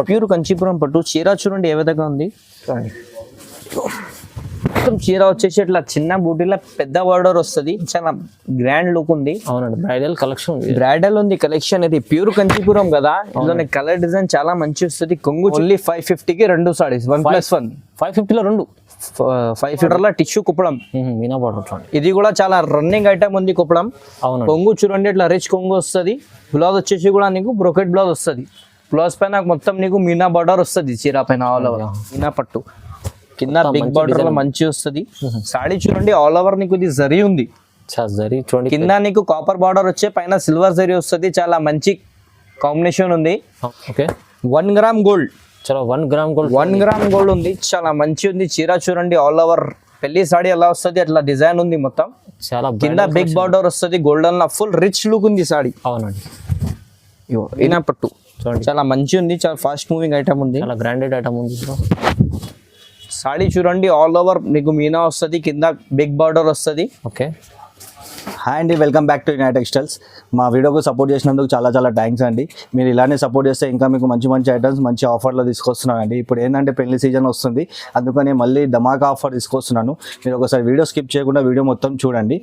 Pure Kanchipuram పట్టు చీర చూడండి ఏ విధంగా ఉంది. మొత్తం చీర వచ్చేసి ఇట్లా చిన్న బూటీలో పెద్ద బార్డర్ వస్తుంది, చాలా గ్రాండ్ లుక్ ఉంది. అవునండి, బ్రైడల్ కలెక్షన్, బ్రైడల్ ఉంది కలెక్షన్. ఇది ప్యూర్ కంచీపురం కదా, ఇందులో కలర్ డిజైన్ చాలా మంచి వస్తుంది. కొంగు ఓన్లీ 550కి 2 సారీస్ 1+1. 550లో 2 550 టిష్యూ కుప్పడం మీనా బార్డర్ చూడండి. ఇది కూడా చాలా రన్నింగ్ ఐటమ్ ఉంది కుప్పడం. అవును, కొంగు చూడండి ఇట్లా రిచ్ కొంగు వస్తుంది. బ్లౌజ్ వచ్చేసి కూడా నీకు బ్రోకెట్ బ్లౌజ్ వస్తుంది. బ్లౌజ్ పైన మొత్తం నీకు మీనా బార్డర్ వస్తుంది. చీర పైన ఆల్ ఓవర్ మీనా పట్టు, కింద బిగ్ బార్డర్ లో మంచి వస్తుంది. సాడీ చూడండి ఆల్ ఓవర్ నీకు ఇది జరీ ఉంది. జరీ చూడండి, కింద నీకు కాపర్ బార్డర్ వచ్చే పైన సిల్వర్ జరీ వస్తుంది. చాలా మంచి కాంబినేషన్ ఉంది. ఓకే, 1 గ్రామ్ గోల్డ్, చాలా 1 గ్రామ్ గోల్డ్, 1 గ్రామ్ గోల్డ్ ఉంది. చాలా మంచి ఉంది చీర చూడండి ఆల్ ఓవర్. పెళ్లి సాడీ ఎలా వస్తుంది అట్లా డిజైన్ ఉంది మొత్తం. చాలా కింద బిగ్ బార్డర్ వస్తుంది. గోల్డెన్ లా ఫుల్ రిచ్ లుక్ ఉంది సాడీ. అవునండి, ఈనా పట్టు చూడండి చాలా మంచి ఉంది. చాలా ఫాస్ట్ మూవింగ్ ఐటమ్ ఉంది, చాలా గ్రాండెడ్ ఐటమ్ ఉంది. సాడీ చూడండి ఆల్ ఓవర్ మీకు మీనా వస్తుంది, కింద బిగ్ బార్డర్ వస్తుంది. ఓకే, హాయ్ అండి, welcome back to United textiles. మా వీడియోకు సపోర్ట్ చేసినందుకు చాలా చాలా థ్యాంక్స్ అండి. మీరు ఇలానే సపోర్ట్ చేస్తే ఇంకా మీకు మంచి మంచి ఐటమ్స్ మంచి ఆఫర్లో తీసుకొస్తున్నానండి. ఇప్పుడు ఏంటంటే పెళ్లి సీజన్ వస్తుంది, అందుకని మళ్ళీ ధమాకా ఆఫర్ తీసుకొస్తున్నాను. మీరు ఒకసారి వీడియో స్కిప్ చేయకుండా వీడియో మొత్తం చూడండి.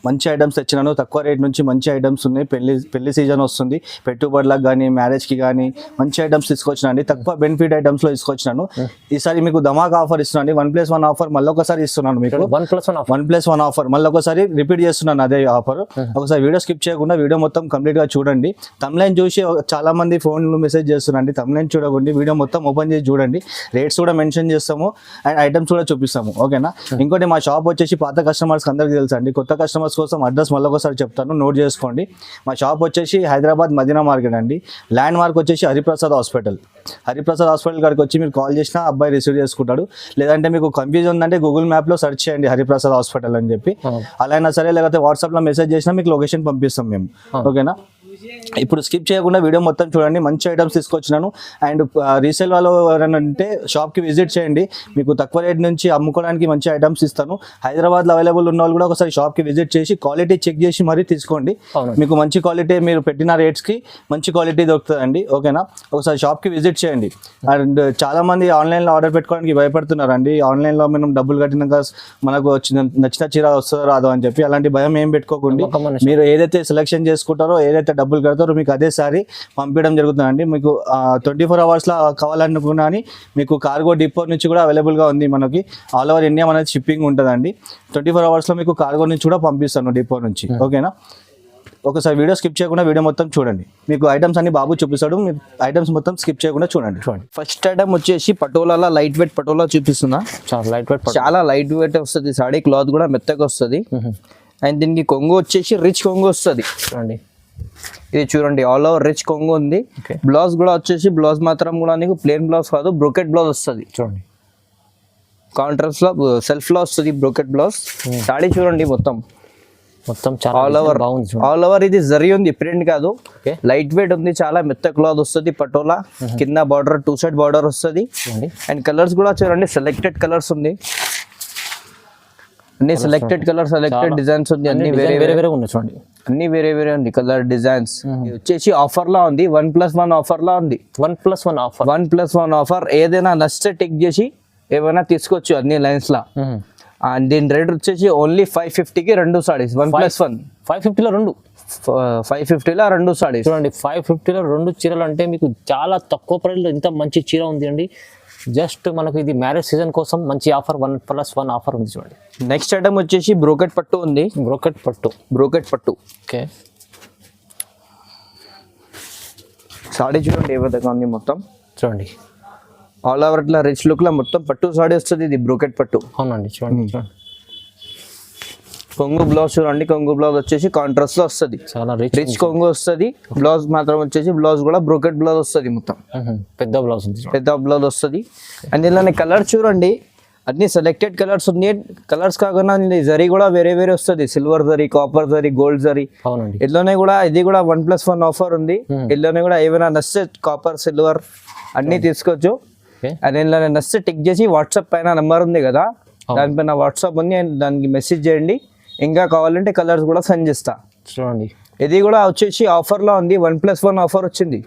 మంచి ఐటమ్స్ తెచ్చినాను, తక్కువ రేట్ నుంచి మంచి ఐటమ్స్ ఉన్నాయి. పెళ్లి సీజన్ వస్తుంది, పెట్టుబడులకు కానీ మ్యారేజ్కి కానీ మంచి ఐటమ్స్ తీసుకొచ్చినా అండి. తక్కువ బెనిఫిట్ ఐటమ్స్లో తీసుకొచ్చినాను. ఈసారి మీకు ధమాకా ఆఫర్ ఇస్తున్నాను. 1+1 ఆఫర్ మళ్ళీ ఒకసారి ఇస్తున్నాను మీకు. 1+1 ఆఫర్ మళ్ళీ ఒకసారి రిపీట్ చేస్తున్నాను అదే ఆఫర్. ఒకసారి వీడియో స్కిప్ చేయకుండా వీడియో మొత్తం కంప్లీట్గా చూడండి. తమ్లైన్ చూసి చాలా మంది ఫోన్లు మెసేజ్ చేస్తున్నాండి. తమ్లైన్ చూడకండి, వీడియో మొత్తం ఓపెన్ చేసి చూడండి. రేట్స్ కూడా మెన్షన్ చేస్తాము అండ్ ఐటమ్స్ కూడా చూపిస్తాము. ఓకేనా? ఇంకోటి మా షాప్ వచ్చేసి పాత కస్టమర్స్కి అందరికీ తెలుసు అండి. కొత్త కస్టమర్స్ కోసం అడ్రస్ మళ్ళీ ఒకసారి చెప్తాను, నోట్ చేసుకోండి. మా షాప్ వచ్చేసి హైదరాబాద్ మదీనా మార్కెట్ అండి. ల్యాండ్ మార్క్ వచ్చేసి హరిప్రసాద్ హాస్పిటల్. హరిప్రసాద్ హాస్పిటల్ కాడికి వచ్చి మీరు కాల్ చేసినా అబ్బాయి రిసీవ్ చేసుకుంటాడు. లేదంటే మీకు కన్ఫ్యూజన్ ఉందంటే గూగుల్ మ్యాప్లో సెర్చ్ చేయండి హరిప్రసాద్ హాస్పిటల్ అని చెప్పి. అలా అయినా సరే, లేకపోతే వాట్సాప్లో మెసేజ్ చేసినా మీకు లొకేషన్ పంపిస్తాం మేము. ఓకేనా? ఇప్పుడు స్కిప్ చేయకుండా వీడియో మొత్తం చూడండి. మంచి ఐటమ్స్ తీసుకొచ్చినాను. అండ్ రీసేల్ వాళ్ళు ఎవరైనా ఉంటే షాప్కి విజిట్ చేయండి. మీకు తక్కువ రేట్ నుంచి అమ్ముకోవడానికి మంచి ఐటమ్స్ ఇస్తాను. హైదరాబాద్లో అవైలబుల్ ఉన్న వాళ్ళు కూడా ఒకసారి షాప్కి విజిట్ చేసి క్వాలిటీ చెక్ చేసి మరీ తీసుకోండి. మీకు మంచి క్వాలిటీ, మీరు పెట్టిన రేట్స్కి మంచి క్వాలిటీ దొరుకుతుందండి. ఓకేనా? ఒకసారి షాప్కి విజిట్ చేయండి. అండ్ చాలామంది ఆన్లైన్లో ఆర్డర్ పెట్టుకోవడానికి భయపడుతున్నారండి. ఆన్లైన్లో మనం డబ్బులు కట్టినాక మనకు నచ్చిన చీర వస్తుందో రాదో అని చెప్పి. అలాంటి భయం ఏం పెట్టుకోకండి. మీరు ఏదైతే సెలెక్షన్ చేసుకుంటారో, ఏదైతే డబ్బులు కడతారో మీకు అదే సారి పంపించడం జరుగుతుందండి. మీకు 24 అవర్స్లో కావాలనుకున్నా అని మీకు కార్గో డిపో నుంచి కూడా అవైలబుల్గా ఉంది. మనకి ఆల్ ఓవర్ ఇండియా అనేది షిప్పింగ్ ఉంటుందండి. 24 అవర్స్లో మీకు కార్గో నుంచి కూడా పంపిస్తాను డిపో నుంచి. ఓకేనా? ఒకసారి వీడియో స్కిప్ చేయకుండా వీడియో మొత్తం చూడండి. మీకు ఐటమ్స్ అన్ని బాబు చూపిస్తాడు. మీరు ఐటమ్స్ మొత్తం స్కిప్ చేయకుండా చూడండి. ఫస్ట్ ఐటమ్ వచ్చేసి పటోలా, లైట్ వెయిట్ పటోలా చూపిస్తున్నా. చాలా లైట్ వెయిట్ వస్తుంది. సాడీ క్లాత్ కూడా మెత్తగా వస్తుంది. అండ్ దీనికి కొంగు వచ్చేసి రిచ్ కొంగు వస్తుంది. చూడండి, ఇది చూడండి ఆల్ ఓవర్ రిచ్ కొంగు ఉంది. బ్లౌజ్ కూడా వచ్చేసి బ్లౌజ్ మాత్రం కూడా నీకు ప్లేన్ బ్లౌజ్ కాదు, బ్రోకెట్ బ్లౌజ్ వస్తుంది. చూడండి, కాంట్రాస్ట్ లో సెల్ఫ్ లో వస్తుంది బ్రోకెట్ బ్లౌజ్. సాడీ చూడండి మొత్తం ఆల్ ఓవర్ ఇది జరీ ఉంది, ప్రింట్ కాదు. లైట్ వెయిట్ ఉంది, చాలా మెత్త క్లాత్ వస్తుంది. పటోలా కింద బార్డర్ 2 సైడ్ బార్డర్ వస్తుంది. అండ్ కలర్స్ కూడా చూడండి సెలెక్టెడ్ కలర్స్ ఉంది. అన్ని సెలెక్టెడ్ కలర్, సెలెక్టెడ్ డిజైన్స్ ఉంది. అన్ని వేరే వేరే ఉన్నాయి. చూడండి, అన్ని వేరే వేరే ఉంది కలర్ డిజైన్స్. వచ్చేసి ఆఫర్ లా ఉంది, 1+1 ఆఫర్ లా ఉంది. 1+1 ఆఫర్. ఏదైనా నచ్చితే టిక్ చేసి ఏమైనా తీసుకోవచ్చు అన్ని లైన్స్ లా. అండ్ దీని రేట్ వచ్చేసి ఓన్లీ 550కి 2 సారీస్ 1+1. 550లో 2, 550లో 2 సారీస్. చూడండి, 550లో 2 చీరలు అంటే మీకు చాలా తక్కువ ప్రైస్లో ఇంత మంచి చీర ఉంది అండి. జస్ట్ మనకు ఇది మ్యారేజ్ సీజన్ కోసం మంచి ఆఫర్, 1+1 ఆఫర్ ఉంది. చూడండి, నెక్స్ట్ ఐటమ్ వచ్చేసి బ్రోకెట్ పట్టు ఉంది. బ్రోకెట్ పట్టు. ఓకే, సాడీ చూడండి ఏ విధంగా ఉంది మొత్తం. చూడండి, ఆల్ ఓవర్ ఇట్లా రిచ్ లుక్ లో మొత్తం పట్టు సాడీ వస్తుంది. ఇది బ్రోకెట్ పట్టు. అవునండి, చూడండి. కొంగు బ్లౌజ్ చూడండి, కొంగు బ్లౌజ్ వచ్చేసి కాంట్రాస్ట్ లో వస్తుంది. చాలా రిచ్ కొంగు వస్తుంది. బ్లౌజ్ మాత్రం వచ్చేసి బ్లౌజ్ కూడా బ్రోకెట్ బ్లౌజ్ వస్తుంది. మొత్తం పెద్ద బ్లౌజ్ వస్తుంది. అండ్ ఇలానే కలర్ చూడండి, అన్ని సెలెక్టెడ్ కలర్స్ ఉన్నాయి. కలర్స్ కాకుండా జరీ కూడా వేరే వేరే వస్తుంది. Silver zari, copper zari, gold zari. అవునండి, ఇట్లోనే కూడా ఇది కూడా 1+1 ఆఫర్ ఉంది. ఇట్లోనే కూడా ఏమైనా నచ్చితే కాపర్, సిల్వర్ అన్ని తీసుకోవచ్చు. అండ్ ఇలా నచ్చితే టిక్ చేసి వాట్సాప్ పైన నెంబర్ ఉంది కదా, దానిపైన వాట్సాప్ ఉంది, అండ్ దానికి మెసేజ్ చేయండి. ఇంకా కావాలంటే కలర్స్ కూడా సెండ్ చేస్తా. చూడండి, ఇది కూడా వచ్చేసి ఆఫర్లో ఉంది. 1+1 ఆఫర్ వచ్చింది.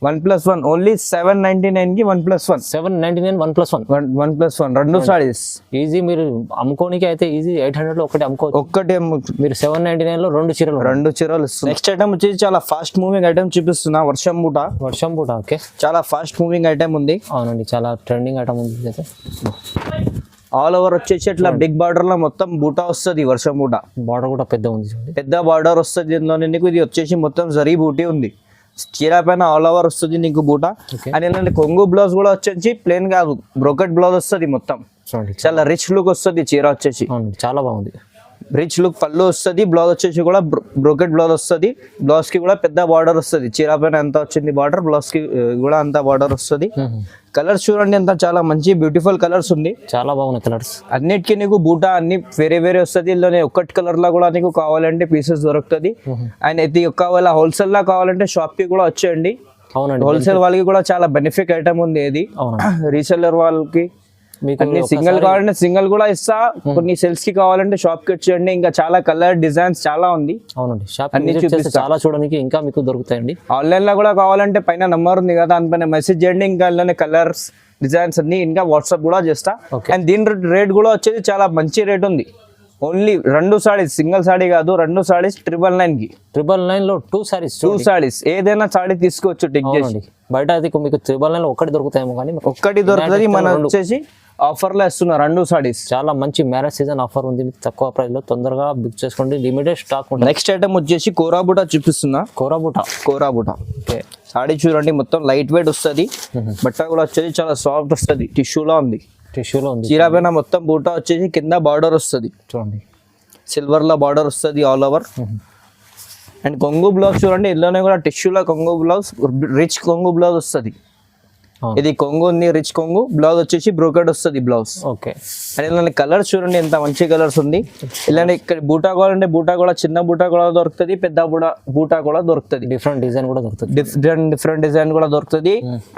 1+1 ఓన్లీ 799 కి 1+1. 799 1+1. 1+1 రెండు సారీస్ ఈజీ, మీరు అమ్ముకోనికి అయితే ఈజీ 800 లో ఒకటి అమ్ముకోవచ్చు. ఒక్కటే మీరు 799 లో రెండు చీరలు. రెండు చీరలు ఇస్తుంది. నెక్స్ట్ ఐటమ్ వచ్చేసి చాలా ఫాస్ట్ మూవింగ్ ఐటమ్ చూపిస్తున్నా, వర్షం బూట. వర్షం పూట. ఓకే, చాలా ఫాస్ట్ మూవింగ్ ఐటమ్ ఉంది. అవునండి, చాలా ట్రెండింగ్ ఐటమ్ ఉంది అయితే. ఆల్ ఓవర్ వచ్చేసి ఇట్లా బిగ్ బార్డర్ లో మొత్తం బూటా వస్తుంది, వర్షం బూట. బార్డర్ కూడా పెద్ద ఉంది చూడండి. పెద్ద బార్డర్ వస్తుంది దీనిలో నీకు. ఇది వచ్చేసి మొత్తం జరీ బూటీ ఉంది, చీర పైన ఆల్ ఓవర్ వస్తుంది నీకు బూట. అండ్ ఏంటంటే కొంగు బ్లౌజ్ కూడా వచ్చేసి ప్లేన్ కాదు, బ్రోకెట్ బ్లౌజ్ వస్తుంది మొత్తం. చూడండి, చాలా రిచ్ లుక్ వస్తుంది చీర వచ్చేసి. అవునండి, చాలా బాగుంది. రిచ్ లుక్ పళ్ళు వస్తుంది, బ్లౌజ్ వచ్చేసి కూడా బ్రోకెట్ బ్లౌజ్ వస్తుంది. బ్లౌజ్ కి కూడా పెద్ద బార్డర్ వస్తుంది, చీర పైన ఎంత వచ్చింది బార్డర్, బ్లౌజ్ కి కూడా అంత బార్డర్ వస్తుంది. కలర్స్ చూడండి ఎంత చాలా మంచి బ్యూటిఫుల్ కలర్స్ ఉంది, చాలా బాగున్నాయి కలర్స్. అన్నిటికీ నీకు బూటా అన్ని వేరే వేరే వస్తుంది. ఇందులోనే ఒక్కటి కలర్ లా కూడా నీకు కావాలంటే పీసెస్ దొరుకుతుంది. అండ్ ఇది ఒకవేళ హోల్సేల్ లా కావాలంటే షాప్ కి కూడా వచ్చేయండి. అవునండి, హోల్సేల్ వాళ్ళకి కూడా చాలా బెనిఫిట్ ఐటమ్ ఉంది ఇది. రీసెల్లర్ వాళ్ళకి మీకు అన్ని సింగిల్ కావాలంటే సింగిల్ కూడా ఇస్తా, కొన్ని సెల్స్ కి కావాలంటే షాప్ కి వచ్చేయండి. ఇంకా చాలా కలర్ డిజైన్స్ చాలా ఉంది. అవునండి, షాప్ అన్ని చూపిస్తా. చాలా చూడడానికి ఇంకా మీకు దొరుకుతాయండి. ఆన్లైన్ లో కూడా కావాలంటే పైన నంబర్ ఉంది కదా, దానిపైన మెసేజ్ చేయండి. ఇంకా అందులోనే కలర్స్ డిజైన్స్ అన్ని ఇంకా వాట్సాప్ కూడా చేస్తా. అండ్ దీని రేట్ కూడా వచ్చేది చాలా మంచి రేట్ ఉంది. ఓన్లీ రెండు సారీస్, సింగిల్ సారీ కాదు, రెండు సారీస్ 999 కి. 999 లో టూ సారీస్ ఏదైనా సారీ తీసుకోవచ్చు టిక్ చేసి. బయట అది మీకు 999 లో ఒకటి దొరుకుతాయేమో, కానీ ఒక్కటి దొరుకుతుంది. మనం వచ్చేసి ఆఫర్ లో ఇస్తున్నా రెండు సారీస్. చాలా మంచి మ్యారేజ్ సీజన్ ఆఫర్ ఉంది మీకు, తక్కువ ప్రైస్ లో తొందరగా బుక్ చేసుకోండి, లిమిటెడ్ స్టాక్ ఉంటుంది. నెక్స్ట్ ఐటమ్ వచ్చేసి కోరాబుటా చూపిస్తున్నా. కోరాబుటా ఓకే, సారీ చూడండి మొత్తం లైట్ వెయిట్ వస్తుంది. బట్ట కూడా వచ్చేసి చాలా సాఫ్ట్ వస్తుంది, టిష్యూలో ఉంది. చీర పైన మొత్తం బూటా వచ్చేసి కింద బార్డర్ వస్తుంది చూడండి, సిల్వర్ లో బార్డర్ వస్తుంది ఆల్ ఓవర్. అండ్ కొంగు బ్లౌజ్ చూడండి, ఇందులోనే కూడా టిష్యూలో కొంగు బ్లౌజ్, రిచ్ కొంగు బ్లౌజ్ వస్తుంది. ఇది కొంగు ఉంది, రిచ్ కొంగు. బ్లౌజ్ వచ్చేసి బ్రోకెట్ వస్తుంది బ్లౌజ్. ఓకే, అండ్ ఇలాంటి కలర్స్ చూడండి ఎంత మంచి కలర్స్ ఉంది. ఇలాంటి ఇక్కడ బూటా కావాలంటే బూటా కూడా, చిన్న బూటా కూడా దొరుకుతుంది, పెద్ద బూటా కూడా దొరుకుతుంది. డిఫరెంట్ డిజైన్ కూడా దొరుకుతుంది, డిఫరెంట్ డిజైన్ కూడా దొరుకుతుంది.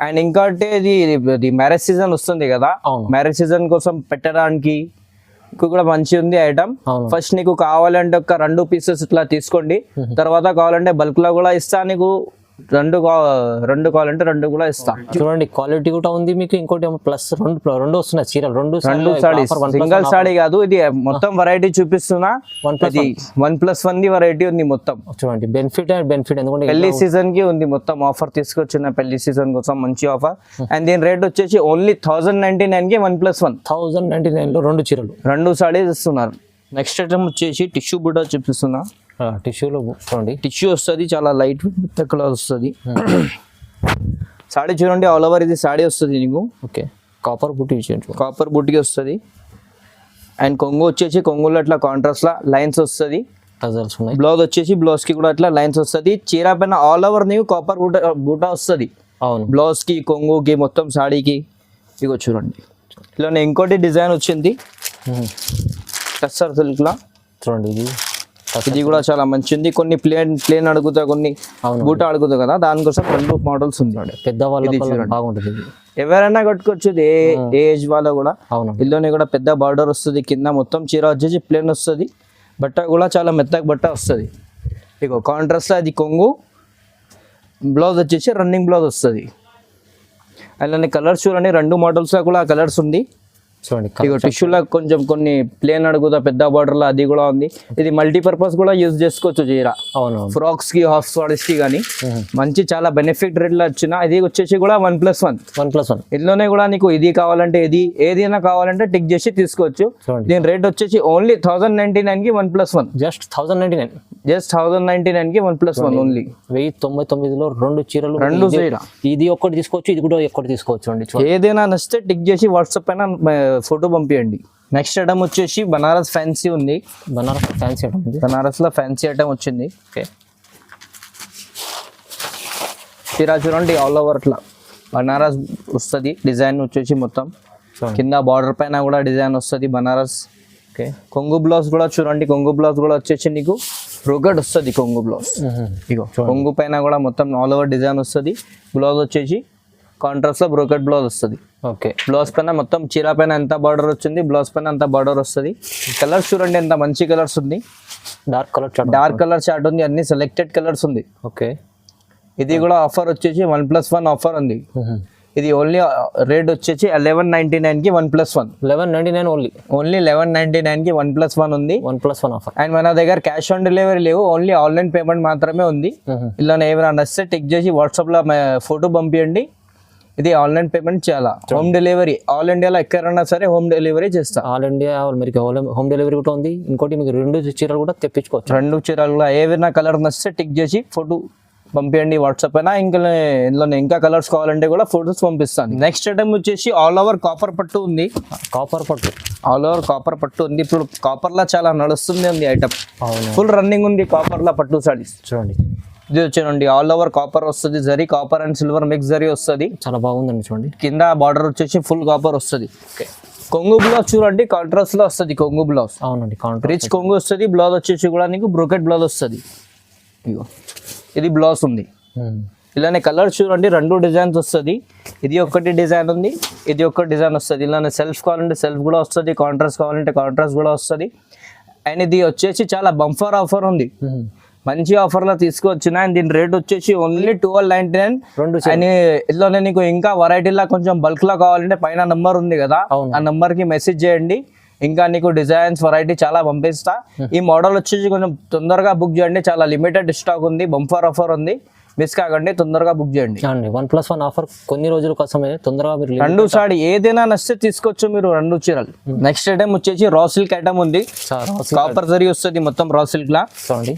అండ్ ఇంకా అంటే ఇది మ్యారేజ్ సీజన్ వస్తుంది కదా, మ్యారేజ్ సీజన్ కోసం పెట్టడానికి కూడా మంచి ఉంది ఐటమ్. ఫస్ట్ నీకు కావాలంటే ఒక 2 పీసెస్ ఇట్లా తీసుకోండి, తర్వాత కావాలంటే బల్క్ లో కూడా ఇస్తా నీకు. రెండు కావాలంటే 2 కూడా ఇస్తా. చూడండి క్వాలిటీ కూడా ఉంది మీకు. ఇంకోటి ప్లస్ రెండు వస్తున్నాయి చీరలు, రెండు సారీస్, సింగిల్ సారీ కాదు. ఇది మొత్తం వెరైటీ చూపిస్తున్నా. 1+1 ది వెరైటీ ఉంది మొత్తం. చూడండి బెనిఫిట్ ఎందుకంటే పెళ్లి సీజన్ కి ఉంది మొత్తం ఆఫర్ తీసుకొచ్చిన, పెళ్లి సీజన్ కోసం మంచి ఆఫర్. అండ్ దీని రేట్ వచ్చేసి ఓన్లీ 1099 కి 1+1. 1099 లో రెండు చీరలు, రెండు సారీస్ ఇస్తున్నారు. నెక్స్ట్ ఐటమ్ వచ్చేసి టిష్యూ బుడ్డా చూపిస్తున్నా. టిష్యూలో చూడండి, టిష్యూ వస్తుంది చాలా లైట్ వెయిట్ కలర్ వస్తుంది. సాడీ చూడండి ఆల్ ఓవర్ ఇది సాడీ వస్తుంది నీకు. ఓకే, కాపర్ బుట్టికి వస్తుంది. అండ్ కొంగు వచ్చేసి కొంగులో అట్లా కాంట్రాస్ట్ లా లైన్స్ వస్తుంది. బ్లౌజ్ వచ్చేసి బ్లౌజ్ కి కూడా అట్లా లైన్స్ వస్తుంది. చీర పైన ఆల్ ఓవర్ నీకు కాపర్ బూటా వస్తుంది. అవును, బ్లౌజ్ కి కొంగుకి మొత్తం సాడీకి. ఇగో చూడండి ఇలానే ఇంకోటి డిజైన్ వచ్చింది టస్సర్ సిల్క్ లా. చూడండి ఇది కూడా చాలా మంచి ఉంది. కొన్ని ప్లేన్ అడుగుతా, కొన్ని బూటా అడుగుతా కదా, దానికోసం 2 మోడల్స్ ఉంది. పెద్ద బాగుంటుంది, ఎవరైనా కట్టుకోవచ్చు, ఏ ఏజ్ వాళ్ళ కూడా. ఇందులోనే కూడా పెద్ద బార్డర్ వస్తుంది, కింద మొత్తం చీర వచ్చేసి ప్లేన్ వస్తుంది. బట్ట కూడా చాలా మెత్తగా బట్ట వస్తుంది. ఇగో కాంట్రాస్ట్ అది కొంగు, బ్లౌజ్ వచ్చేసి రన్నింగ్ బ్లౌజ్ వస్తుంది. అలానే కలర్స్ చూడండి, 2 మోడల్స్ లో కూడా కలర్స్ ఉంది. చూడండి ఇగో టిష్యూలో కొంచెం కొన్ని ప్లేన్ అడుగుతా, పెద్ద బార్డర్ లో అది కూడా ఉంది. ఇది మల్టీపర్పస్ కూడా యూజ్ చేసుకోవచ్చు చీర. అవును, ఫ్రాక్స్ కి, హాఫ్ సారీస్ కి కానీ మంచి చాలా బెనిఫిట్ రేట్ లో వచ్చిన. ఇది వచ్చేసి కూడా 1+1. ఇందులోనే కూడా నీకు ఇది కావాలంటే ఏదైనా కావాలంటే టిక్ చేసి తీసుకోవచ్చు. దీని రేట్ వచ్చేసి ఓన్లీ 1099 కి 1+1. జస్ట్ 1099 కి 1+1 ఓన్లీ. 1099 లో రెండు చీరలు, ఇది ఒకటి తీసుకోవచ్చు, ఇది కూడా ఒకటి తీసుకోవచ్చు అండి. ఏదైనా నచ్చితే టిక్ చేసి వాట్సాప్ పైన ఫోటో పంపించండి. నెక్స్ట్ ఐటమ్ వచ్చేసి బనారస్ ఫ్యాన్సీ ఉంది. బనారస్ లో ఫ్యాన్సీ ఐటమ్ వచ్చింది. ఓకే, చీర చూడండి ఆల్ ఓవర్ ఇట్లా బనారస్ వస్తుంది. డిజైన్ వచ్చేసి మొత్తం కింద బార్డర్ పైన కూడా డిజైన్ వస్తుంది బనారస్. ఓకే, కొంగు బ్లౌజ్ కూడా చూడండి, కొంగు బ్లౌజ్ కూడా వచ్చేసి నీకు బ్రోకెట్ వస్తుంది. కొంగు బ్లౌజ్ ఇగో కొంగు పైన కూడా మొత్తం ఆల్ ఓవర్ డిజైన్ వస్తుంది. బ్లౌజ్ వచ్చేసి కాంట్రాస్ట్ లో బ్రోకెట్ బ్లౌజ్ వస్తుంది. ఓకే, బ్లౌజ్ పైన మొత్తం చీర పైన ఎంత బార్డర్ వచ్చింది, బ్లౌజ్ పైన అంత బార్డర్ వస్తుంది. కలర్స్ చూడండి ఎంత మంచి కలర్స్ ఉంది. డార్క్ కలర్ చార్ట్ ఉంది, అన్ని సెలెక్టెడ్ కలర్స్ ఉంది. ఓకే, ఇది కూడా ఆఫర్ వచ్చేసి 1+1 ఆఫర్ ఉంది. ఇది ఓన్లీ రేట్ వచ్చేసి 1199 కి 1+1. 1199 ఓన్లీ 1199 కి 1+1 ఉంది. 1+1 ఆఫర్. అండ్ మన దగ్గర క్యాష్ ఆన్ డెలివరీ లేవు, ఓన్లీ ఆన్లైన్ పేమెంట్ మాత్రమే ఉంది. ఇలా ఏమైనా నచ్చితే టిక్ చేసి వాట్సాప్లో ఫోటో పంపించండి. ఇది ఆన్లైన్ పేమెంట్ చేయాలా, హోమ్ డెలివరీ ఆల్ ఇండియాలో ఎక్కడైనా సరే హోమ్ డెలివరీ చేస్తా. ఆల్ ఇండియా మీకు హోమ్ డెలివరీ కూడా ఉంది. ఇంకోటి మీకు 2 చీరలు కూడా తెప్పించుకోవచ్చు. 2 చీరలు కూడా ఏదైనా కలర్ నచ్చితే టిక్ చేసి ఫోటో పంపించండి వాట్సాప్ అయినా. ఇంకా కలర్స్ కావాలంటే కూడా ఫొటోస్ పంపిస్తాను. నెక్స్ట్ ఐటమ్ వచ్చేసి ఆల్ ఓవర్ కాపర్ పట్టు ఉంది. కాపర్ పట్టు, ఆల్ ఓవర్ కాపర్ పట్టు ఉంది. ఇప్పుడు కాపర్ లా చాలా నడుస్తుంది ఐటమ్, అవును ఫుల్ రన్నింగ్ ఉంది కాపర్ లా పట్టు సారీస్. చూడండి ఇది వచ్చేనండి ఆల్ ఓవర్ కాపర్ వస్తుంది, zari copper and silver mix zari వస్తుంది. చాలా బాగుందండి చూడండి. కింద బార్డర్ వచ్చేసి ఫుల్ కాపర్ వస్తుంది. కొంగు బ్లౌజ్ చూడండి కాంట్రాస్ట్ లో వస్తుంది కొంగు బ్లౌజ్. అవునండి రిచ్ కొంగు వస్తుంది. బ్లౌజ్ వచ్చేసి కూడా నీకు బ్రోకెట్ బ్లౌజ్ వస్తుంది. ఇగో ఇది బ్లౌజ్ ఉంది. ఇలానే కలర్ చూడండి 2 డిజైన్స్ వస్తుంది. ఇది ఒకటి డిజైన్ ఉంది, ఇది ఒక డిజైన్ వస్తుంది. ఇలానే సెల్ఫ్ కావాలంటే సెల్ఫ్ కూడా వస్తుంది, కాంట్రాస్ట్ కావాలంటే కాంట్రాస్ట్ కూడా వస్తుంది. అండ్ ఇది వచ్చేసి చాలా బంఫర్ ఆఫర్ ఉంది, మంచి ఆఫర్లో తీసుకొచ్చిన. అండ్ దీని రేట్ వచ్చేసి ఓన్లీ 1299. అండ్ ఇలానే నీకు ఇంకా వెరైటీలా కొంచెం బల్క్ లా కావాలంటే పైన నంబర్ ఉంది కదా, ఆ నంబర్ కి మెసేజ్ చేయండి. ఇంకా నీకు డిజైన్స్ వెరైటీ చాలా పంపిస్తా. ఈ మోడల్ వచ్చేసి కొంచెం తొందరగా బుక్ చేయండి, చాలా లిమిటెడ్ స్టాక్ ఉంది, బంఫర్ ఆఫర్ ఉంది, మిస్ కాకండి, తొందరగా బుక్ చేయండి. 1+1 ఆఫర్ కొన్ని రోజుల కోసమే, తొందరగా మీరు 2 సారీ ఏదైనా నచ్చితే తీసుకోవచ్చు మీరు 2 చీరలు. నెక్స్ట్ ఐటమ్ వచ్చేసి రా సిల్క్ ఐటమ్ ఉంది. కాపర్ జరీ వస్తుంది మొత్తం రా సిల్క్ లా. చూడండి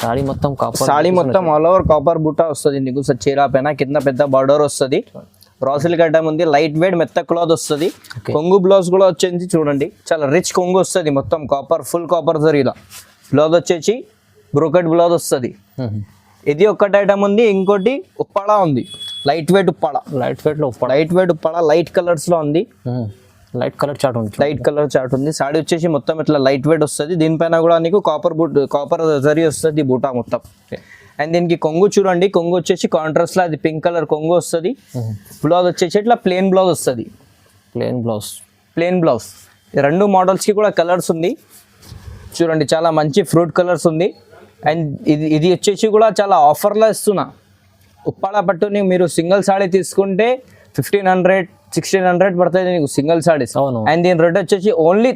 సాడీ మొత్తం కాపర్, సాడీ మొత్తం ఆల్ ఓవర్ కాపర్ బుట్ట వస్తుంది నీకు చీర పైన. కింద పెద్ద బార్డర్ వస్తుంది. రా సిల్క్ ఐటమ్ ఉంది, లైట్ వెయిట్ మెత్త క్లాత్ వస్తుంది. కొంగు బ్లౌజ్ కూడా వచ్చేసి చూడండి చాలా రిచ్ కొంగు వస్తుంది మొత్తం కాపర్, ఫుల్ కాపర్ జరీలా. బ్లౌజ్ వచ్చేసి బ్రోకెట్ బ్లౌజ్ వస్తుంది. ఇది ఒకటి ఐటమ్ ఉంది. ఇంకోటి ఉప్పాడ ఉంది, light weight Uppada. Light weight లో Uppada, light weight Uppada light colours లో ఉంది. లైట్ కలర్ చార్ట్ ఉంది, లైట్ కలర్ చార్ట్ ఉంది. సాడీ వచ్చేసి మొత్తం ఇట్లా లైట్ వెయిట్ వస్తుంది. దీనిపైన కూడా నీకు కాపర్ జరీ వస్తుంది బూటా మొత్తం. అండ్ దీనికి కొంగు చూడండి, కొంగు వచ్చేసి కాంట్రాస్ట్ లో అది పింక్ కలర్ కొంగు వస్తుంది. బ్లౌజ్ వచ్చేసి ఇట్లా ప్లెయిన్ బ్లౌజ్ వస్తుంది. Plain blouse. 2 మోడల్స్ కి కూడా కలర్స్ ఉంది చూడండి, చాలా మంచి ఫ్రూట్ కలర్స్ ఉంది. అండ్ ఇది వచ్చేసి కూడా చాలా ఆఫర్లో ఇస్తున్నా. ఉప్పాడ పట్టుని మీరు సింగిల్ సాడీ తీసుకుంటే 1500-1600 పడుతుంది నీకు సింగిల్ సాడీస్. అవును. అండ్ దీని రేట్ వచ్చేసి ఓన్లీ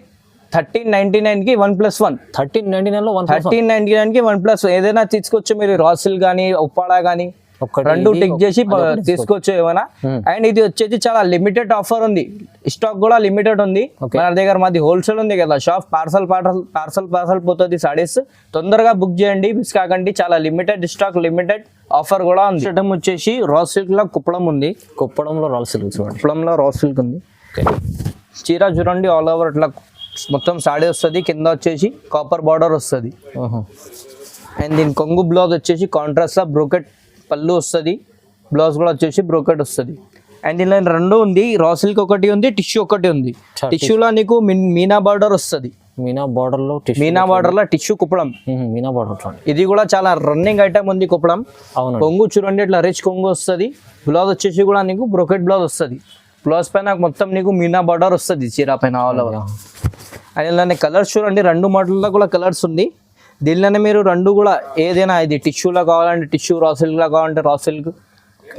1399 కి 1+1. 1399 లో 1399 కి 1+1 ఏదైనా తీసుకోవచ్చు మీరు. రాసిల్ కానీ ఉప్పాడ కానీ 2 టిక్ చేసి తీసుకోవచ్చు ఏమైనా. అండ్ ఇది వచ్చేసి చాలా లిమిటెడ్ ఆఫర్ ఉంది, స్టాక్ కూడా లిమిటెడ్ ఉంది మన దగ్గర. మాది హోల్సేల్ ఉంది కదా షాప్, పార్సల్ పోతుంది సాడీస్. తొందరగా బుక్ చేయండి, మిస్ కాకండి. చాలా లిమిటెడ్ స్టాక్, లిమిటెడ్ ఆఫర్ కూడా ఉంది. ఐటమ్ వచ్చేసి రా సిల్క్ లో కుప్పడం ఉంది. కుప్పడంలో రా సిల్క్ చూడండి, కుప్పడంలో రా సిల్క్ ఉంది. చీర చూడండి ఆల్ ఓవర్ ఇట్లా మొత్తం సాడీ వస్తుంది. కింద వచ్చేసి కాపర్ బార్డర్ వస్తుంది. అండ్ దీని కొంగు బ్లౌజ్ వచ్చేసి కాంట్రాస్ట్ లో బ్రోకెట్ పళ్ళు వస్తుంది. బ్లౌజ్ కూడా వచ్చేసి బ్రోకెట్ వస్తుంది. అండ్ ఇలా 2 ఉంది, రా సిల్క్ ఒకటి ఉంది, టిష్యూ ఒకటి ఉంది. టిష్యూలో నీకు మీనా బార్డర్ వస్తుంది. మీనా బార్డర్ లో టిష్యూ కుప్పడం. మీనా బార్డర్ ఇది కూడా చాలా రన్నింగ్ ఐటమ్ ఉంది కుప్పడం. కొంగు చూడండి ఇట్లా రిచ్ కొంగు వస్తుంది. బ్లౌజ్ వచ్చేసి కూడా నీకు బ్రోకెట్ బ్లౌజ్ వస్తుంది. బ్లౌజ్ పైన మొత్తం నీకు మీనా బార్డర్ వస్తుంది చీర పైన ఆల్ ఓవర్. అండ్ ఇలానే కలర్స్ చూడండి 2 మోడల్లో కూడా కలర్స్ ఉంది. దీనిలోనే మీరు 2 కూడా ఏదైనా, ఇది టిష్యూలో కావాలంటే టిష్యూ, రా సిల్క్లో కావాలంటే రా సిల్క్,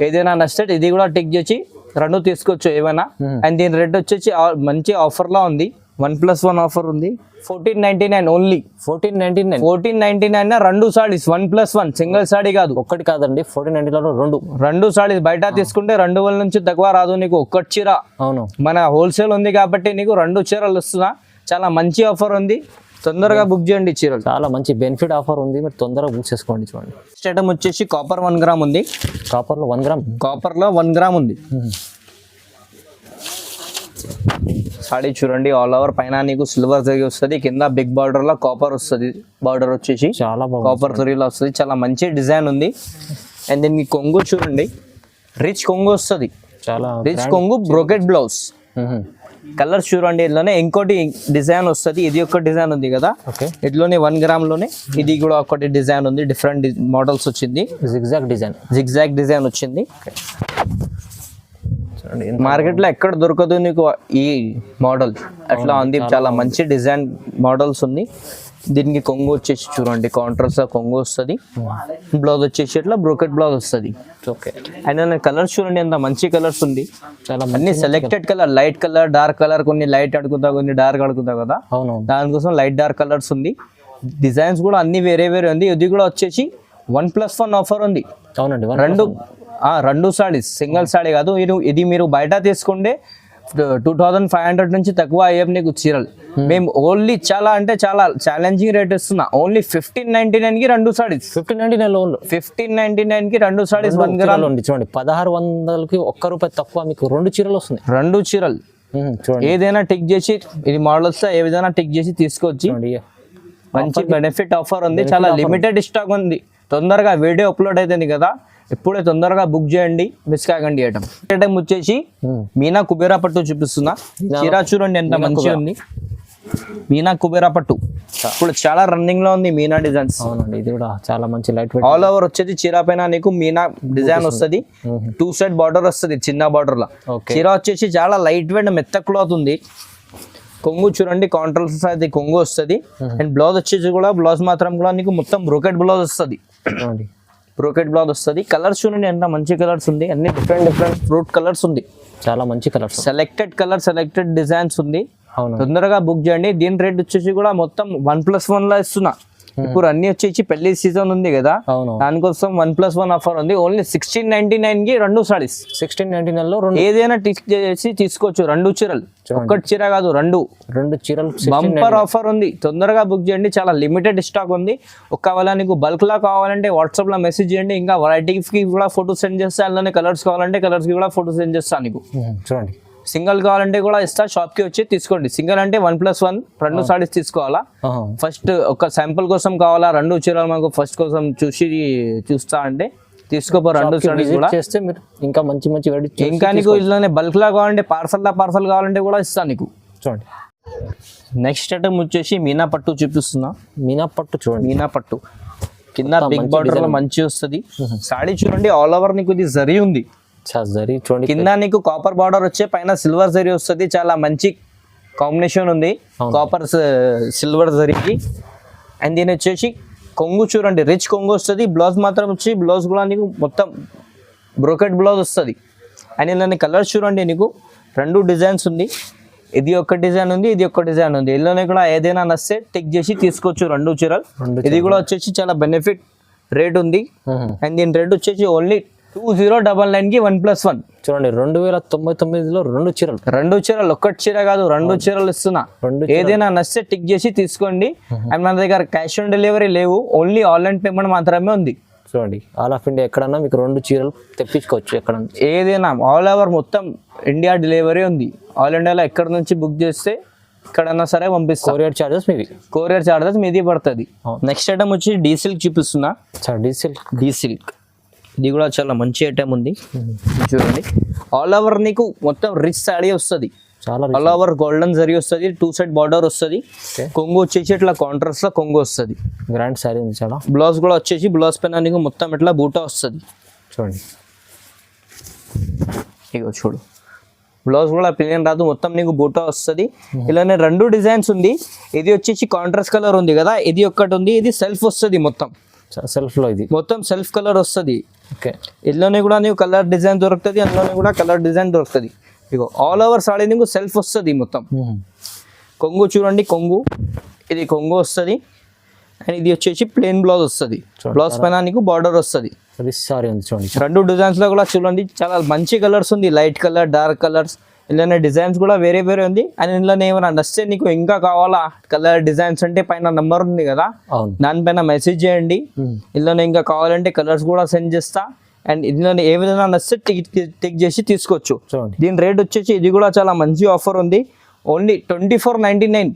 ఏదైనా నచ్చితే ఇది కూడా టిక్ చేసి 2 తీసుకోవచ్చు ఏమైనా. అండ్ దీని రేట్ వచ్చేసి మంచి ఆఫర్లో ఉంది, 1+1 ఆఫర్ ఉంది. 1499 ఓన్లీ. 1499 2 సాడీస్ 1+1, సింగిల్ సాడీ కాదు, ఒక్కటి కాదండి. 1499 2 సాడీస్. బయట తీసుకుంటే 2000 నుంచి తక్కువ రాదు నీకు ఒక్కటి చీర. అవును, మన హోల్సేల్ ఉంది కాబట్టి నీకు 2 చీరలు వస్తున్నా. చాలా మంచి ఆఫర్ ఉంది, తొందరగా బుక్ చేయండి చీరలు. చాలా మంచి బెనిఫిట్ ఆఫర్ ఉంది, మీరు తొందరగా బుక్ చేసుకోండి. చూడండి ఐటమ్ వచ్చేసి కాపర్ 1 గ్రామ్ ఉంది. కాపర్లో 1 గ్రామ్, కాపర్లో 1 గ్రామ్ ఉంది. సాడీ చూడండి ఆల్ ఓవర్ పైన నీకు సిల్వర్ జరీ వస్తుంది. కింద బిగ్ బార్డర్ లో కాపర్ వస్తుంది. బార్డర్ వచ్చేసి చాలా కాపర్ జరీలో వస్తుంది. చాలా మంచి డిజైన్ ఉంది. అండ్ దీనికి కొంగు చూడండి రిచ్ కొంగు వస్తుంది. చాలా రిచ్ కొంగు, బ్రోకెట్ బ్లౌజ్. కలర్ చూడండి ఇట్లోనే ఇంకోటి డిజైన్ వస్తుంది. ఇది ఒక డిజైన్ ఉంది కదా, ఇట్లోనే 1 గ్రామ్ లోనే ఇది కూడా ఒకటి డిజైన్ ఉంది. డిఫరెంట్ మోడల్స్ వచ్చింది. జిగ్జాగ్ డిజైన్ వచ్చింది. మార్కెట్ లో ఎక్కడ దొరకదు నీకు ఈ మోడల్, అట్లా ఉంది. చాలా మంచి డిజైన్ మోడల్స్ ఉంది. దీనికి కొంగు వచ్చేసి చూడండి కాంట్రాస్ట్ కొంగు వస్తుంది. బ్లౌజ్ వచ్చేసి ఇట్లా బ్రోకెట్ బ్లౌజ్ వస్తుంది. ఓకే. అండ్ కలర్స్ చూడండి ఎంత మంచి కలర్స్ ఉంది. చాలా అన్ని selected colour, light colour, dark colour, కొన్ని లైట్ అడుగుతా, కొన్ని డార్క్ అడుగుతా కదా, అవునవును. దానికోసం లైట్ డార్క్ కలర్స్ ఉంది. డిజైన్స్ కూడా అన్ని వేరే వేరే ఉంది. ఇది కూడా వచ్చేసి 1+1 ఆఫర్ ఉంది. అవునండి. రెండు సారీస్, సింగిల్ సారీ కాదు. ఇది మీరు బయట తీసుకుంటే 2500 నుంచి తక్కువ అయ్యే నీకు చీరలు. మేము ఓన్లీ చాలా అంటే చాలా ఛాలెంజింగ్ రేట్ ఇస్తున్నా. ఓన్లీ 1599 కి 2 సారీస్. 1599 1599 కి 2 సారీస్ 1 గ్రామ్ ఉంది. చూడండి 1600కి ₹1 తక్కువ మీకు 2 చీరలు వస్తుంది. 2 చీరలు చూడండి. ఏదైనా టిక్ చేసి, ఇది మోడల్స్ ఏ విధంగా టిక్ చేసి తీసుకోవచ్చు. మంచి బెనిఫిట్ ఆఫర్ ఉంది. చాలా లిమిటెడ్ స్టాక్ ఉంది. తొందరగా వీడియో అప్లోడ్ అవుతుంది కదా, ఇప్పుడే తొందరగా బుక్ చేయండి, మిస్ కాకండి. ఐటమ్ వచ్చేసి మీనా కుబేరా పట్టు చూపిస్తున్నా. చీర చూడండి ఎంత మంచిగా ఉంది. మీనా కుబేరా పట్టు ఇప్పుడు చాలా రన్నింగ్ లో ఉంది. మీనా డిజైన్స్. అవునండి. ఇది కూడా చాలా మంచి లైట్ వెయిట్. ఆల్ ఓవర్ వచ్చేది చీర పైన నీకు మీనా డిజైన్ వస్తుంది. 2 సైడ్ బార్డర్ వస్తుంది, చిన్న బార్డర్ లా. చీర వచ్చేసి చాలా లైట్ వెయిట్ మెత్త క్లాత్ ఉంది. కొంగు చూడండి కాంట్రాస్ట్ అది కొంగు వస్తుంది. అండ్ బ్లౌజ్ వచ్చేసి కూడా, బ్లౌజ్ మాత్రం కూడా నీకు మొత్తం బ్రోకెట్ బ్లౌజ్ వస్తుంది. బ్రోకెట్ బ్లౌజ్ వస్తుంది. కలర్స్ చూడండి ఎంత మంచి కలర్స్ ఉంది. అన్ని డిఫరెంట్ ఫ్రూట్ కలర్స్ ఉంది. చాలా మంచి colours, selected colour, selected designs ఉంది. అవును. తొందరగా బుక్ చేయండి. దీని రేట్ వచ్చేసి కూడా మొత్తం 1+1 లా ఇస్తున్నా. ఇప్పుడు అన్ని వచ్చేసి పెళ్లి సీజన్ ఉంది కదా, అవును, దానికోసం 1+1 ఆఫర్ ఉంది. ఓన్లీ 1699 కి 2 సారీస్. 1699 లో ఏదైనా టిక్ చేసి తీసుకోవచ్చు. 2 చీరలు, ఒక్కటి చీర కాదు, 2 చీరలు. బంపర్ ఆఫర్ ఉంది. తొందరగా బుక్ చేయండి. చాలా లిమిటెడ్ స్టాక్ ఉంది. ఒకవేళ నీకు బల్క్ లా కావాలంటే వాట్సాప్ లో మెసేజ్ చేయండి. ఇంకా వెరైటీకి కూడా ఫోటో సెండ్ చేస్తా. అందులోనే కలర్స్ కావాలంటే కలర్స్ కి కూడా ఫోటో సెండ్ చేస్తాను నీకు. చూడండి. సింగిల్ కావాలంటే కూడా ఇస్తా, షాప్ కి వచ్చి తీసుకోండి. సింగిల్ అంటే 1+1 2 సారీస్ తీసుకోవాలా. ఫస్ట్ ఒక శాంపుల్ కోసం కావాలా, 2 చీరలు మాకు ఫస్ట్ కోసం చూస్తా అంటే తీసుకోపో. 2 సారీస్ కూడా చేస్తే మీరు ఇంకా మంచి మంచి ఇంకా నీకు ఇలానే బల్క్ లా కావాలంటే, పార్సల్ కావాలంటే కూడా ఇస్తా నీకు. చూడండి. నెక్స్ట్ ఐటమ్ వచ్చేసి మీనా పట్టు చూపిస్తున్నా. మీనా పట్టు చూడండి. మీనా పట్టు కింద బిగ్ బార్డర్ లో మంచి వస్తుంది. సాడీ చూడండి ఆల్ ఓవర్ నీకు ఇది జరీ ఉంది. జరీ చూడండి. కింద నీకు కాపర్ బార్డర్ వచ్చే, పైన సిల్వర్ జరీ వస్తుంది. చాలా మంచి కాంబినేషన్ ఉంది కాపర్ సిల్వర్ జరీకి. అండ్ దీని వచ్చేసి కొంగు చూడండి రిచ్ కొంగు వస్తుంది. బ్లౌజ్ మాత్రం వచ్చి, బ్లౌజ్ కూడా నీకు మొత్తం బ్రోకెట్ బ్లౌజ్ వస్తుంది. అండ్ ఇలా కలర్స్ చూడండి నీకు 2 డిజైన్స్ ఉంది. ఇది ఒక డిజైన్ ఉంది, ఇది ఒక డిజైన్ ఉంది. ఇల్లునే కూడా ఏదైనా నస్తే టిక్ చేసి తీసుకోవచ్చు. 2 చీరలు. ఇది కూడా వచ్చేసి చాలా బెనిఫిట్ రేట్ ఉంది. అండ్ దీని రేట్ వచ్చేసి ఓన్లీ 2099 కి 1+1. చూడండి 2099లో 2 చీరలు. 2 చీరలు, ఒక్కటి చీర కాదు, 2 చీరలు ఇస్తున్నా. ఏదైనా నస్తే టిక్ చేసి తీసుకోండి. అండ్ మన దగ్గర క్యాష్ ఆన్ డెలివరీ లేవు, ఓన్లీ ఆన్లైన్ పేమెంట్ మాత్రమే ఉంది. చూడండి ఆల్ ఆఫ్ ఇండియా ఎక్కడన్నా మీకు 2 చీరలు తెప్పించుకోవచ్చు. ఎక్కడ ఏదైనా ఆల్ ఓవర్ మొత్తం ఇండియా డెలివరీ ఉంది. ఆల్ ఇండియాలో ఎక్కడ నుంచి బుక్ చేస్తే ఎక్కడన్నా సరే పంపిస్తాం. కొరియర్ చార్జెస్ మీవి. కొరియర్ చార్జెస్ మీది పడుతుంది. నెక్స్ట్ ఐటమ్ వచ్చి డీ సిల్క్ చూపిస్తున్నా. డీ సిల్క్ ఇది కూడా చాలా మంచి ఐటమ్ ఉంది. చూడండి ఆల్ ఓవర్ నీకు మొత్తం రిచ్ సాడీ వస్తుంది. చాలా ఆల్ ఓవర్ గోల్డెన్ జరీ వస్తుంది. 2 సైడ్ బార్డర్ వస్తుంది. కొంగు వచ్చేసి ఇట్లా కాంట్రాస్ట్ లో కొంగు వస్తుంది. గ్రాండ్ సారీ ఉంది చాలా. బ్లౌజ్ కూడా వచ్చేసి, బ్లౌజ్ పైన నీకు మొత్తం ఇట్లా బూటా వస్తుంది. చూడండి ఇగో చూడు, బ్లౌజ్ కూడా ప్లేన్ రాదు, మొత్తం నీకు బూటా వస్తుంది. ఇలానే 2 డిజైన్స్ ఉంది. ఇది వచ్చేసి కాంట్రాస్ట్ కలర్ ఉంది కదా, ఇది ఒక్కటి ఉంది. ఇది సెల్ఫ్ వస్తుంది, మొత్తం సెల్ఫ్ లో ఇది మొత్తం సెల్ఫ్ కలర్ వస్తుంది. ఓకే. ఇందులోనే కూడా నీకు కలర్ డిజైన్ దొరుకుతుంది, అందులోనే కూడా కలర్ డిజైన్ దొరుకుతుంది. ఇగో ఆల్ ఓవర్ సాడీ నీకు సెల్ఫ్ వస్తుంది మొత్తం. కొంగు చూడండి, కొంగు ఇది కొంగు వస్తుంది. అండ్ ఇది వచ్చేసి ప్లెయిన్ బ్లౌజ్ వస్తుంది. బ్లౌజ్ పైన నీకు బార్డర్ వస్తుంది. సారీ ఉంది చూడండి. 2 డిజైన్స్ లో కూడా చూడండి చాలా మంచి కలర్స్ ఉంది. Light colour, dark colours. ఇలానే డిజైన్స్ కూడా వేరే వేరే ఉంది. అండ్ ఇందులోనే ఏమైనా నచ్చితే నీకు ఇంకా కావాలా కలర్ డిజైన్స్ అంటే పైన నంబర్ ఉంది కదా, దానిపైన మెసేజ్ చేయండి. ఇందులోనే ఇంకా కావాలంటే కలర్స్ కూడా సెండ్ చేస్తా. అండ్ ఇందులోనే ఏ విధంగా నచ్చితే టిక్ చేసి తీసుకోవచ్చు. దీని రేట్ వచ్చేసి ఇది కూడా చాలా మంచి ఆఫర్ ఉంది. ఓన్లీ 2499.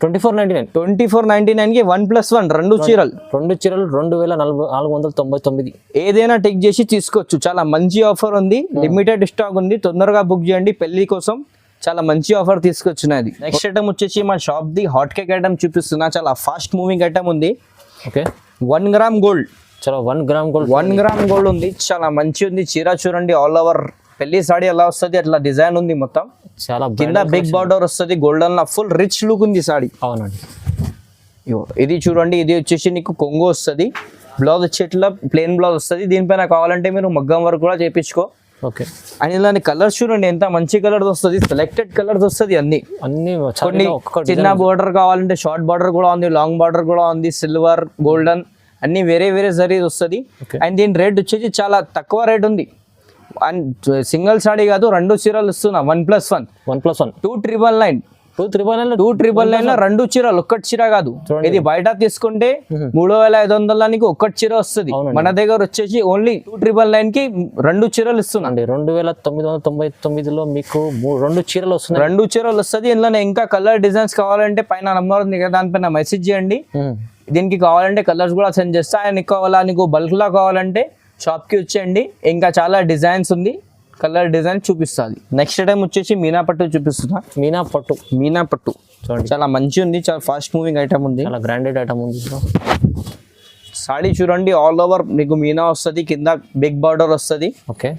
2499 కి 1+1 2 చీరలు. 2 చీరలు 2499. ఏదైనా టిక్ చేసి తీసుకోవచ్చు. చాలా మంచి ఆఫర్ ఉంది. లిమిటెడ్ స్టాక్ ఉంది. తొందరగా బుక్ చేయండి. పెళ్లి కోసం చాలా మంచి ఆఫర్ తీసుకొచ్చినది. నెక్స్ట్ ఐటమ్ వచ్చేసి మా shop the hot cake item చూపిస్తున్నా. చాలా ఫాస్ట్ మూవింగ్ ఐటమ్ ఉంది. ఓకే. 1 gram gold. చాలా 1 గ్రామ్ గోల్డ్. 1 గ్రామ్ గోల్డ్ ఉంది. చాలా మంచి ఉంది. చీర చూడండి ఆల్ ఓవర్ పెళ్లి సాడీ ఎలా వస్తుంది అట్లా డిజైన్ ఉంది. మొత్తం చాలా కింద బిగ్ బార్డర్ వస్తుంది. గోల్డెన్ లా ఫుల్ రిచ్ లుక్ ఉంది సాడీ. అవునండి. ఇగో ఇది చూడండి, ఇది వచ్చేసి నీకు కొంగు వస్తుంది, బ్లౌజ్ వచ్చేట్లా ప్లెయిన్ బ్లౌజ్ వస్తుంది. దీనిపైన కావాలంటే మీరు మగ్గం వర్క్ కూడా చేయించుకో. ఓకే, అండ్ ఇలాంటి కలర్స్ చూడండి ఎంత మంచి కలర్స్ వస్తుంది, సెలెక్టెడ్ కలర్స్ వస్తుంది అన్ని. కొన్ని చిన్న బార్డర్ కావాలంటే షార్ట్ బార్డర్ కూడా ఉంది, లాంగ్ బార్డర్ కూడా ఉంది, సిల్వర్ గోల్డెన్ అన్ని వేరే వేరే జరీస్ వస్తుంది. అండ్ దీని రేట్ వచ్చేసి చాలా తక్కువ రేట్ ఉంది. అండ్ సింగిల్ సాడీ కాదు, 2 చీరలు ఇస్తున్నా 1+1 2,999 2,999 2 చీరలు, ఒక్కటి చీర కాదు. ఇది బయట తీసుకుంటే 3,500 ఒక్కటి చీర వస్తుంది. మన దగ్గర వచ్చేసి ఓన్లీ 2,999 కి 2 చీరలు ఇస్తున్నాండి. 2,999లో మీకు 2 చీరలు వస్తున్నాయి. 2 చీరలు వస్తుంది. ఇందులో ఇంకా కలర్ డిజైన్స్ కావాలంటే పైన నంబర్ ఉంది కదా, దానిపైన మెసేజ్ చేయండి. దీనికి కావాలంటే కలర్స్ కూడా సెండ్ చేస్తా. అండ్ కావాలా నీకు బల్క్ లా కావాలంటే షాప్ కి వచ్చేయండి. ఇంకా చాలా డిజైన్స్ ఉంది, కలర్ డిజైన్ చూపిస్తుంది. నెక్స్ట్ టైం వచ్చేసి మీనా పట్టు చూపిస్తున్నా. మీనా పట్టు చూడండి, చాలా మంచి ఉంది, చాలా ఫాస్ట్ మూవింగ్ ఐటమ్ ఉంది, చాలా గ్రాండెడ్ ఐటమ్ ఉంది. సాడీ చూడండి ఆల్ ఓవర్ మీకు మీనా వస్తుంది, కింద బిగ్ బార్డర్ వస్తుంది. ఓకే,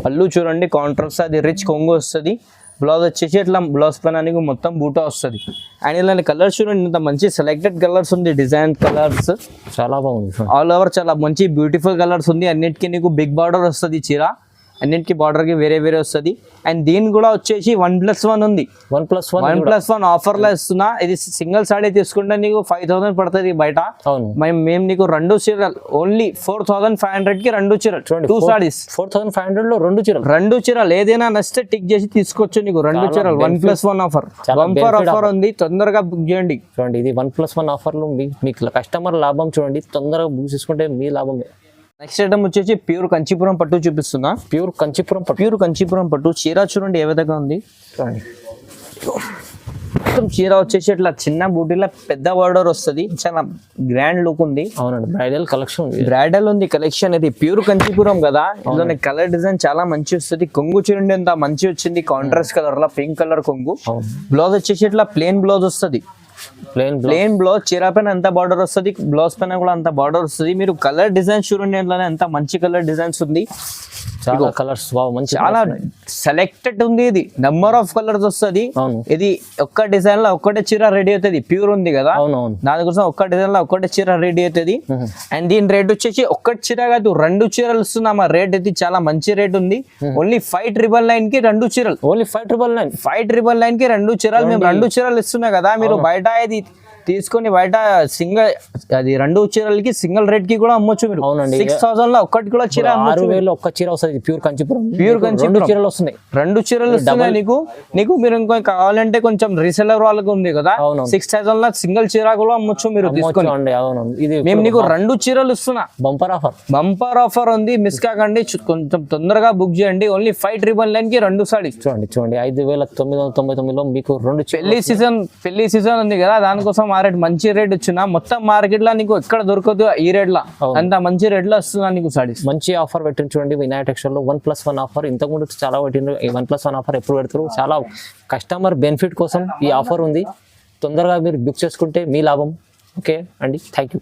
పళ్ళు చూడండి కాంట్రాస్ట్, అది రిచ్ కొంగు వస్తుంది. బ్లౌజ్ వచ్చేసి ఇట్లా బ్లౌజ్ పైన నీకు మొత్తం బూటా వస్తుంది. అండ్ ఇలాంటి కలర్స్ చూడండి ఇంత మంచి సెలెక్టెడ్ కలర్స్ ఉంది, డిజైన్ కలర్స్ చాలా బాగుంది. ఆల్ ఓవర్ చాలా మంచి బ్యూటిఫుల్ కలర్స్ ఉంది. అన్నిటికీ నీకు బిగ్ బార్డర్ వస్తుంది చీర, అన్నిటికీ బార్డర్ కి వేరే వేరే వస్తుంది. అండ్ దీని కూడా వచ్చేసి 1+1 ఉంది. 1+1 ఆఫర్ లో ఇస్తున్నా. ఇది సింగిల్ సాడీ తీసుకుంటే నీకు 5,000 పడుతుంది బయట. మేము నీకు 2 చీరలు ఓన్లీ 4,500 కి 2 చీరలు, 2 సాడీస్ 4,500 లో 2 చీరలు. ఏదైనా నచ్చితే టిక్ చేసి తీసుకోవచ్చు. నీకు 2 చీరలు 1+1 ఆఫర్, బంపర్ ఆఫర్ ఉంది, తొందరగా బుక్ చేయండి. చూడండి, ఇది 1+1 ఆఫర్ లో మీకు కస్టమర్ లాభం. చూడండి, తొందరగా బుక్ చేసుకుంటే మీ లాభమే. నెక్స్ట్ ఐటమ్ వచ్చేసి ప్యూర్ కంచీపురం పట్టు చూపిస్తున్నా. ప్యూర్ కంచీపురం పట్టు చీర చూడండి ఏ విధంగా ఉంది. మొత్తం చీర వచ్చేసి ఇట్లా చిన్న బూటీలో పెద్ద బార్డర్ వస్తుంది, చాలా గ్రాండ్ లుక్ ఉంది. అవునండి, బ్రైడల్ కలెక్షన్ ఉంది కలెక్షన్. ఇది ప్యూర్ కంచీపురం కదా, ఇందులో కలర్ డిజైన్ చాలా మంచి వస్తుంది. కొంగు చూడండి ఎంత మంచి వచ్చింది, కాంట్రాస్ట్ కలర్ లో పింక్ కలర్ కొంగు. బ్లౌజ్ వచ్చేసి ఇట్లా ప్లెయిన్ బ్లౌజ్ వస్తుంది, ప్లెయిన్ బ్లౌజ్. చీర పైన ఎంత బార్డర్ వస్తుంది, బ్లౌజ్ పైన కూడా అంత బార్డర్ వస్తుంది. మీరు కలర్ డిజైన్స్ చూడండి, ఇంట్లోనే ఎంత మంచి కలర్ డిజైన్స్ ఉంది. చాలా కలర్స్ మంచి, చాలా సెలెక్టెడ్ ఉంది. ఇది నెంబర్ ఆఫ్ కలర్స్ వస్తుంది. ఇది ఒక్క డిజైన్ లో ఒక్కటే చీర రెడీ అవుతుంది, ప్యూర్ ఉంది కదా, దానికోసం ఒక్క డిజైన్ లో ఒక్కటే చీర రెడీ అవుతుంది. అండ్ దీని రేట్ వచ్చేసి ఒక్కటి చీర కాదు 2 చీరలు ఇస్తున్నాం. ఆ రేట్ ఇది చాలా మంచి రేట్ ఉంది. ఓన్లీ 5,999 కి 2 చీరలు, ఓన్లీ 5,999 కి 2 చీరలు. మేము 2 చీరలు ఇస్తున్నాం కదా, మీరు బయట ఇది తీసుకొని బయట సింగిల్ అది 2 చీరలకి సింగిల్ రేట్ కి కూడా అమ్మొచ్చు మీరు. 6,000 లో ఒక్కటి కూడా చీర, 6,000 ఒక్క చీర వస్తుంది. ప్యూర్ కంచిపురం 2 చీరలు వస్తున్నాయి. 2 చీరలు వస్తున్నాయి నీకు మీరు ఇంకో కావాలంటే కొంచెం రీసెలర్ వాళ్ళకి ఉంది కదా, 6,000 లో సింగిల్ చీర కూడా అమ్మొచ్చు మీరు తీసుకొని. ఇది మేము నీకు 2 చీరలు ఇస్తున్నా, బంపర్ ఆఫర్ ఉంది. మిస్ కాకండి, కొంచెం తొందరగా బుక్ చేయండి. ఓన్లీ 5,999 కి 2 సాడీస్. చూడండి 5,999 లో మీకు 2 పెళ్లి సీజన్ ఉంది కదా, దానికోసం ఆ రేట్ మంచి రేట్ వచ్చిన. మొత్తం మార్కెట్ లో నీకు ఎక్కడ దొరకదు ఈ రేట్ లో, అంత మంచి రేట్ లో వస్తున్నా నీకు సాడీస్. మంచి ఆఫర్ పెట్టింది చూడండి వినాయక టెక్స్టైల్ లో 1+1 ఆఫర్. ఇంతకుముందు చాలా పెట్టిండ్రు, ఈ 1+1 ఆఫర్ ఎప్పుడు పెడతారు? చాలా కస్టమర్ బెనిఫిట్ కోసం ఈ ఆఫర్ ఉంది. తొందరగా మీరు బుక్ చేసుకుంటే మీ లాభం. ఓకే అండి, థ్యాంక్ యూ.